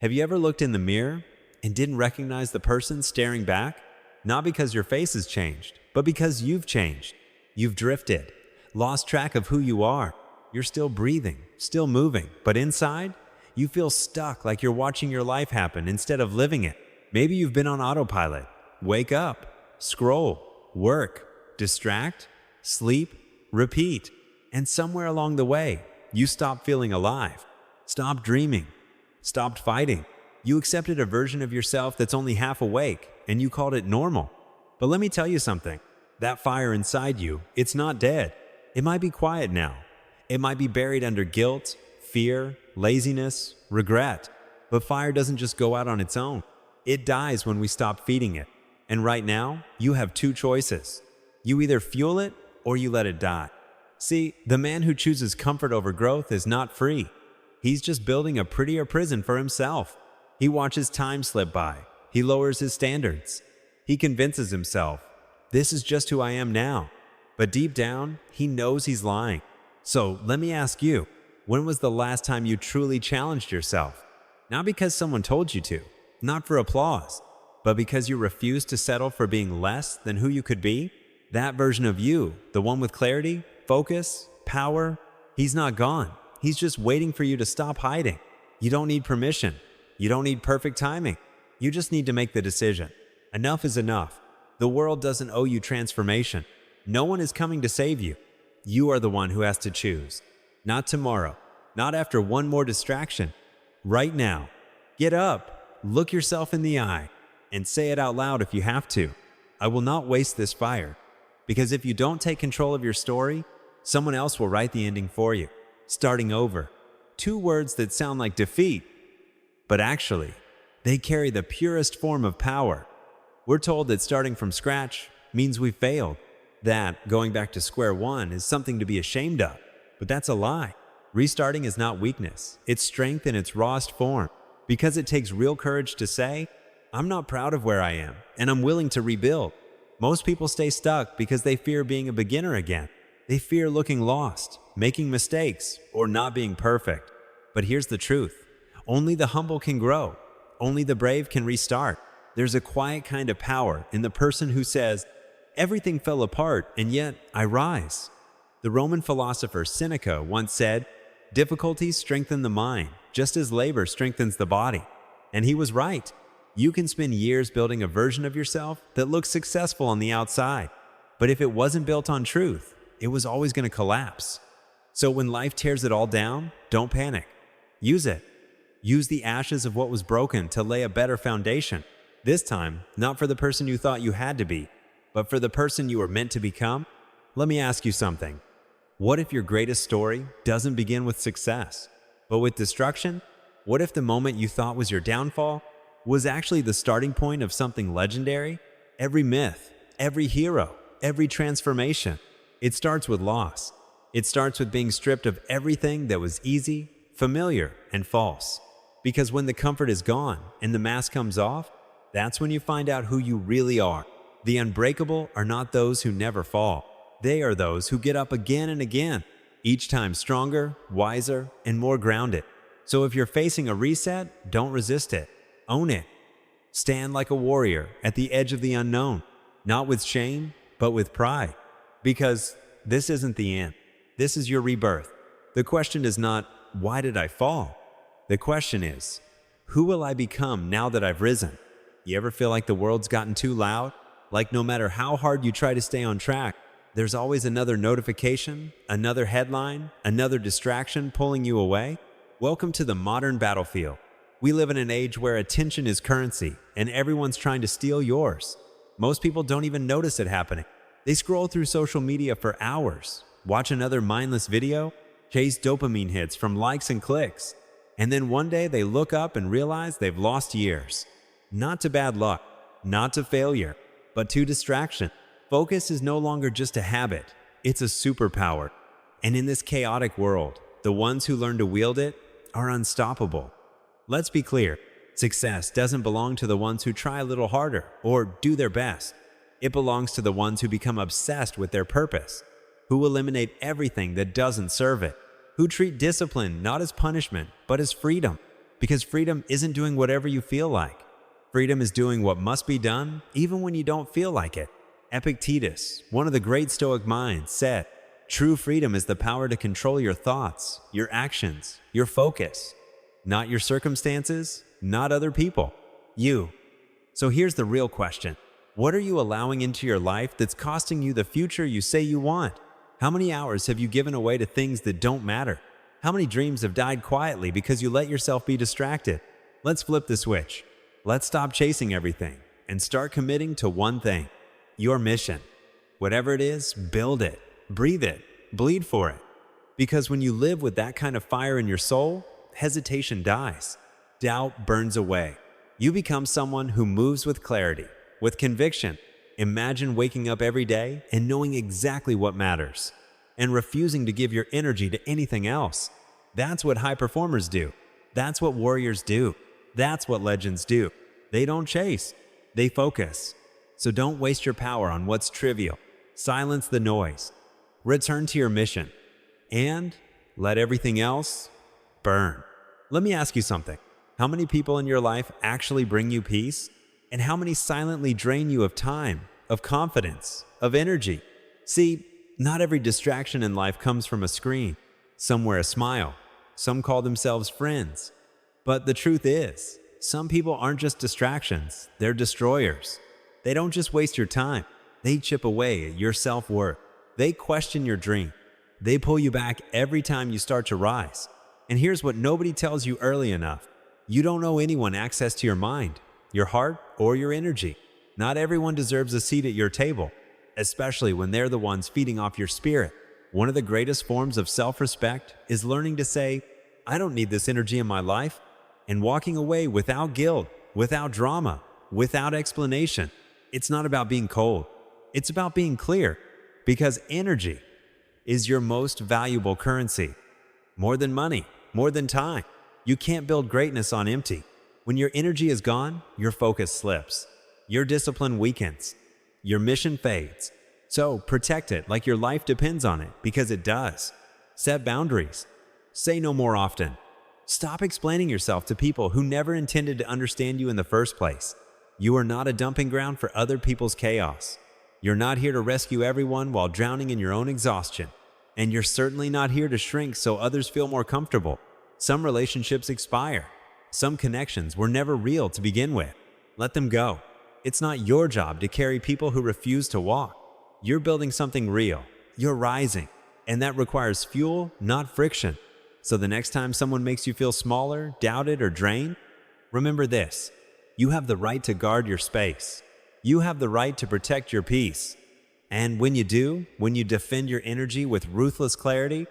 Have you ever looked in the mirror and didn't recognize the person staring back? Not because your face has changed, but because you've changed. You've drifted, lost track of who you are. You're still breathing, still moving, but inside, you feel stuck like you're watching your life happen instead of living it. Maybe you've been on autopilot. Wake up, scroll, work, distract, sleep, repeat. And somewhere along the way, you stopped feeling alive, stopped dreaming, stopped fighting. You accepted a version of yourself that's only half awake, and you called it normal. But let me tell you something. That fire inside you, it's not dead. It might be quiet now. It might be buried under guilt, fear, laziness, regret. But fire doesn't just go out on its own. It dies when we stop feeding it. And right now, you have two choices. You either fuel it or you let it die. See, the man who chooses comfort over growth is not free. He's just building a prettier prison for himself. He watches time slip by. He lowers his standards. He convinces himself, this is just who I am now. But deep down, he knows he's lying. So let me ask you, when was the last time you truly challenged yourself? Not because someone told you to, not for applause, but because you refused to settle for being less than who you could be? That version of you, the one with clarity, focus, power, he's not gone. He's just waiting for you to stop hiding. You don't need permission. You don't need perfect timing. You just need to make the decision. Enough is enough. The world doesn't owe you transformation. No one is coming to save you. You are the one who has to choose. Not tomorrow. Not after one more distraction. Right now. Get up. Look yourself in the eye. And say it out loud if you have to. I will not waste this fire. Because if you don't take control of your story, someone else will write the ending for you. Starting over. Two words that sound like defeat, but actually, they carry the purest form of power. We're told that starting from scratch means we failed, that going back to square one is something to be ashamed of. But that's a lie. Restarting is not weakness, it's strength in its rawest form, because it takes real courage to say, I'm not proud of where I am, and I'm willing to rebuild. Most people stay stuck because they fear being a beginner again. They fear looking lost, making mistakes, or not being perfect. But here's the truth. Only the humble can grow. Only the brave can restart. There's a quiet kind of power in the person who says, everything fell apart, and yet I rise. The Roman philosopher Seneca once said, difficulties strengthen the mind, just as labor strengthens the body. And he was right. You can spend years building a version of yourself that looks successful on the outside. But if it wasn't built on truth, it was always going to collapse. So when life tears it all down, don't panic. Use it. Use the ashes of what was broken to lay a better foundation. This time, not for the person you thought you had to be, but for the person you were meant to become. Let me ask you something. What if your greatest story doesn't begin with success, but with destruction? What if the moment you thought was your downfall was actually the starting point of something legendary? Every myth, every hero, every transformation, it starts with loss. It starts with being stripped of everything that was easy, familiar, and false. Because when the comfort is gone and the mask comes off, that's when you find out who you really are. The unbreakable are not those who never fall. They are those who get up again and again, each time stronger, wiser, and more grounded. So if you're facing a reset, don't resist it. Own it. Stand like a warrior at the edge of the unknown, not with shame, but with pride. Because this isn't the end. This is your rebirth. The question is not, why did I fall? The question is, who will I become now that I've risen? You ever feel like the world's gotten too loud? Like no matter how hard you try to stay on track, there's always another notification, another headline, another distraction pulling you away? Welcome to the modern battlefield. We live in an age where attention is currency and everyone's trying to steal yours. Most people don't even notice it happening. They scroll through social media for hours, watch another mindless video, chase dopamine hits from likes and clicks, and then one day they look up and realize they've lost years. Not to bad luck, not to failure, but to distraction. Focus is no longer just a habit, it's a superpower. And in this chaotic world, the ones who learn to wield it are unstoppable. Let's be clear, success doesn't belong to the ones who try a little harder or do their best. It belongs to the ones who become obsessed with their purpose, who eliminate everything that doesn't serve it, who treat discipline not as punishment, but as freedom, Because freedom isn't doing whatever you feel like. Freedom is doing what must be done, even when you don't feel like it. Epictetus, one of the great Stoic minds, said, "True freedom is the power to control your thoughts, your actions, your focus. Not your circumstances, not other people. You." So here's the real question. What are you allowing into your life that's costing you the future you say you want? How many hours have you given away to things that don't matter? How many dreams have died quietly because you let yourself be distracted? Let's flip the switch. Let's stop chasing everything and start committing to one thing. Your mission. Whatever it is, build it, breathe it, bleed for it. Because when you live with that kind of fire in your soul, hesitation dies. Doubt burns away. You become someone who moves with clarity, with conviction. Imagine waking up every day and knowing exactly what matters, and refusing to give your energy to anything else. That's what high performers do. That's what warriors do. That's what legends do. They don't chase, they focus. So don't waste your power on what's trivial. Silence the noise. Return to your mission. And let everything else burn. Let me ask you something. How many people in your life actually bring you peace? And how many silently drain you of time, of confidence, of energy? See, not every distraction in life comes from a screen. Some wear a smile. Some call themselves friends. But the truth is, some people aren't just distractions, they're destroyers. They don't just waste your time, they chip away at your self-worth. They question your dream. They pull you back every time you start to rise. And here's what nobody tells you early enough. You don't owe anyone access to your mind, your heart, or your energy. Not everyone deserves a seat at your table, especially when they're the ones feeding off your spirit. One of the greatest forms of self-respect is learning to say, "I don't need this energy in my life," and walking away without guilt, without drama, without explanation. It's not about being cold. It's about being clear, because energy is your most valuable currency. More than money, more than time. You can't build greatness on empty. When your energy is gone, your focus slips. Your discipline weakens. Your mission fades. So protect it like your life depends on it, because it does. Set boundaries. Say no more often. Stop explaining yourself to people who never intended to understand you in the first place. You are not a dumping ground for other people's chaos. You're not here to rescue everyone while drowning in your own exhaustion. And you're certainly not here to shrink so others feel more comfortable. Some relationships expire. Some connections were never real to begin with. Let them go. It's not your job to carry people who refuse to walk. You're building something real. You're rising. And that requires fuel, not friction. So the next time someone makes you feel smaller, doubted, or drained, remember this. You have the right to guard your space. You have the right to protect your peace. And when you do, when you defend your energy with ruthless clarity,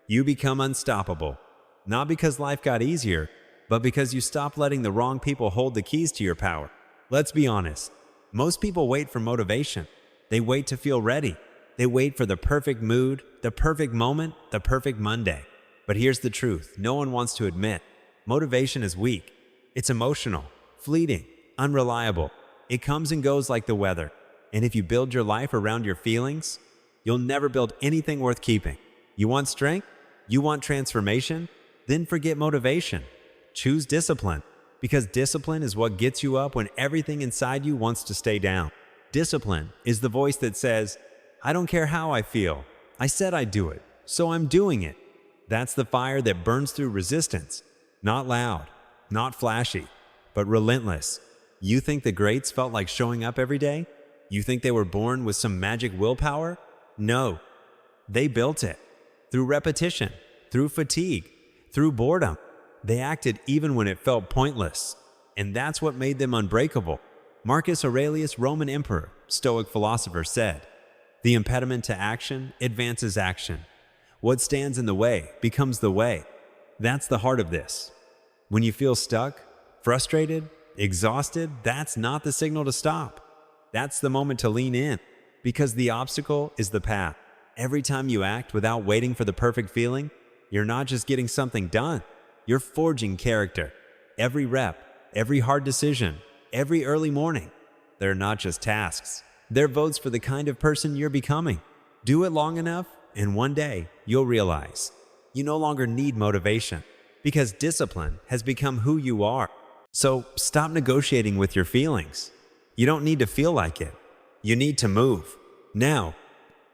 you become unstoppable. Not because life got easier, but because you stopped letting the wrong people hold the keys to your power. Let's be honest. Most people wait for motivation. They wait to feel ready. They wait for the perfect mood, the perfect moment, the perfect Monday. But here's the truth no one wants to admit. Motivation is weak. It's emotional, fleeting, unreliable. It comes and goes like the weather. And if you build your life around your feelings, you'll never build anything worth keeping. You want strength? You want transformation? Then forget motivation. Choose discipline. Because discipline is what gets you up when everything inside you wants to stay down. Discipline is the voice that says, "I don't care how I feel. I said I'd do it, so I'm doing it." That's the fire that burns through resistance. Not loud, not flashy, but relentless. You think the greats felt like showing up every day? You think they were born with some magic willpower? No. They built it. Through repetition, through fatigue, through boredom. They acted even when it felt pointless. And that's what made them unbreakable. Marcus Aurelius, Roman emperor, Stoic philosopher, said, "The impediment to action advances action. What stands in the way becomes the way." That's the heart of this. When you feel stuck, frustrated, exhausted, that's not the signal to stop. That's the moment to lean in, because the obstacle is the path. Every time you act without waiting for the perfect feeling, you're not just getting something done, you're forging character. Every rep, every hard decision, every early morning, they're not just tasks. They're votes for the kind of person you're becoming. Do it long enough, and one day you'll realize you no longer need motivation, because discipline has become who you are. So stop negotiating with your feelings. You don't need to feel like it. You need to move. Now,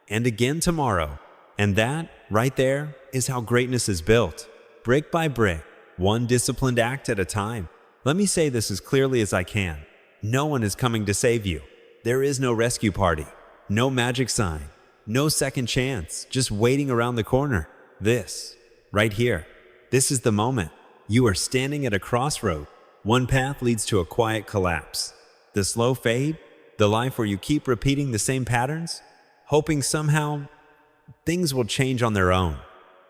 and again tomorrow. And that, right there, is how greatness is built. Brick by brick, one disciplined act at a time. Let me say this as clearly as I can. No one is coming to save you. There is no rescue party, no magic sign, no second chance, just waiting around the corner. This, right here, this is the moment. You are standing at a crossroad. One path leads to a quiet collapse. The slow fade, the life where you keep repeating the same patterns, hoping somehow things will change on their own.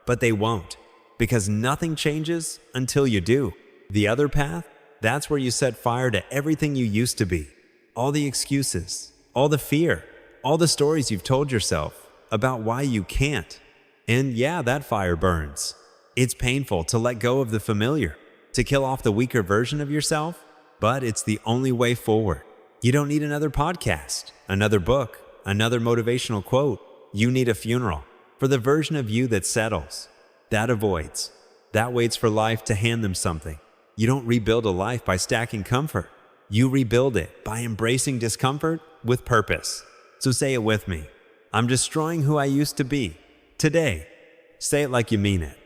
But they won't, because nothing changes until you do. The other path, that's where you set fire to everything you used to be. All the excuses, all the fear, all the stories you've told yourself about why you can't. And yeah, that fire burns. It's painful to let go of the familiar, to kill off the weaker version of yourself, but it's the only way forward. You don't need another podcast, another book, another motivational quote. You need a funeral for the version of you that settles, that avoids, that waits for life to hand them something. You don't rebuild a life by stacking comfort. You rebuild it by embracing discomfort with purpose. So say it with me. I'm destroying who I used to be today. Say it like you mean it.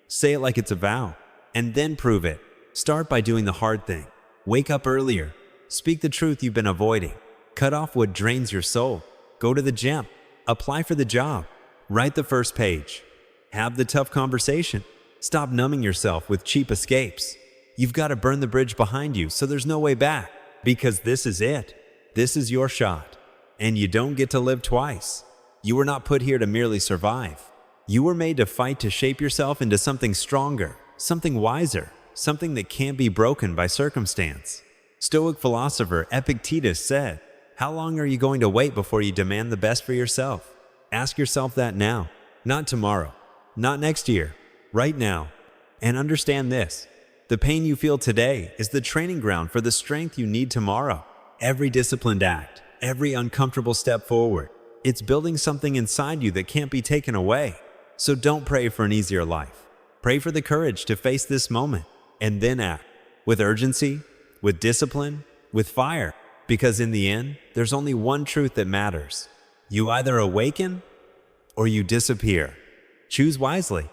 Say it like it's a vow. And then prove it. Start by doing the hard thing. Wake up earlier. Speak the truth you've been avoiding. Cut off what drains your soul. Go to the gym. Apply for the job. Write the first page. Have the tough conversation. Stop numbing yourself with cheap escapes. You've got to burn the bridge behind you so there's no way back. Because this is it. This is your shot. And you don't get to live twice. You were not put here to merely survive. You were made to fight to shape yourself into something stronger, something wiser, something that can't be broken by circumstance. Stoic philosopher Epictetus said, "How long are you going to wait before you demand the best for yourself?" Ask yourself that now, not tomorrow, not next year, right now. And understand this. The pain you feel today is the training ground for the strength you need tomorrow. Every disciplined act, every uncomfortable step forward, it's building something inside you that can't be taken away. So don't pray for an easier life. Pray for the courage to face this moment and then act with urgency, with discipline, with fire. Because in the end, there's only one truth that matters. You either awaken or you disappear. Choose wisely.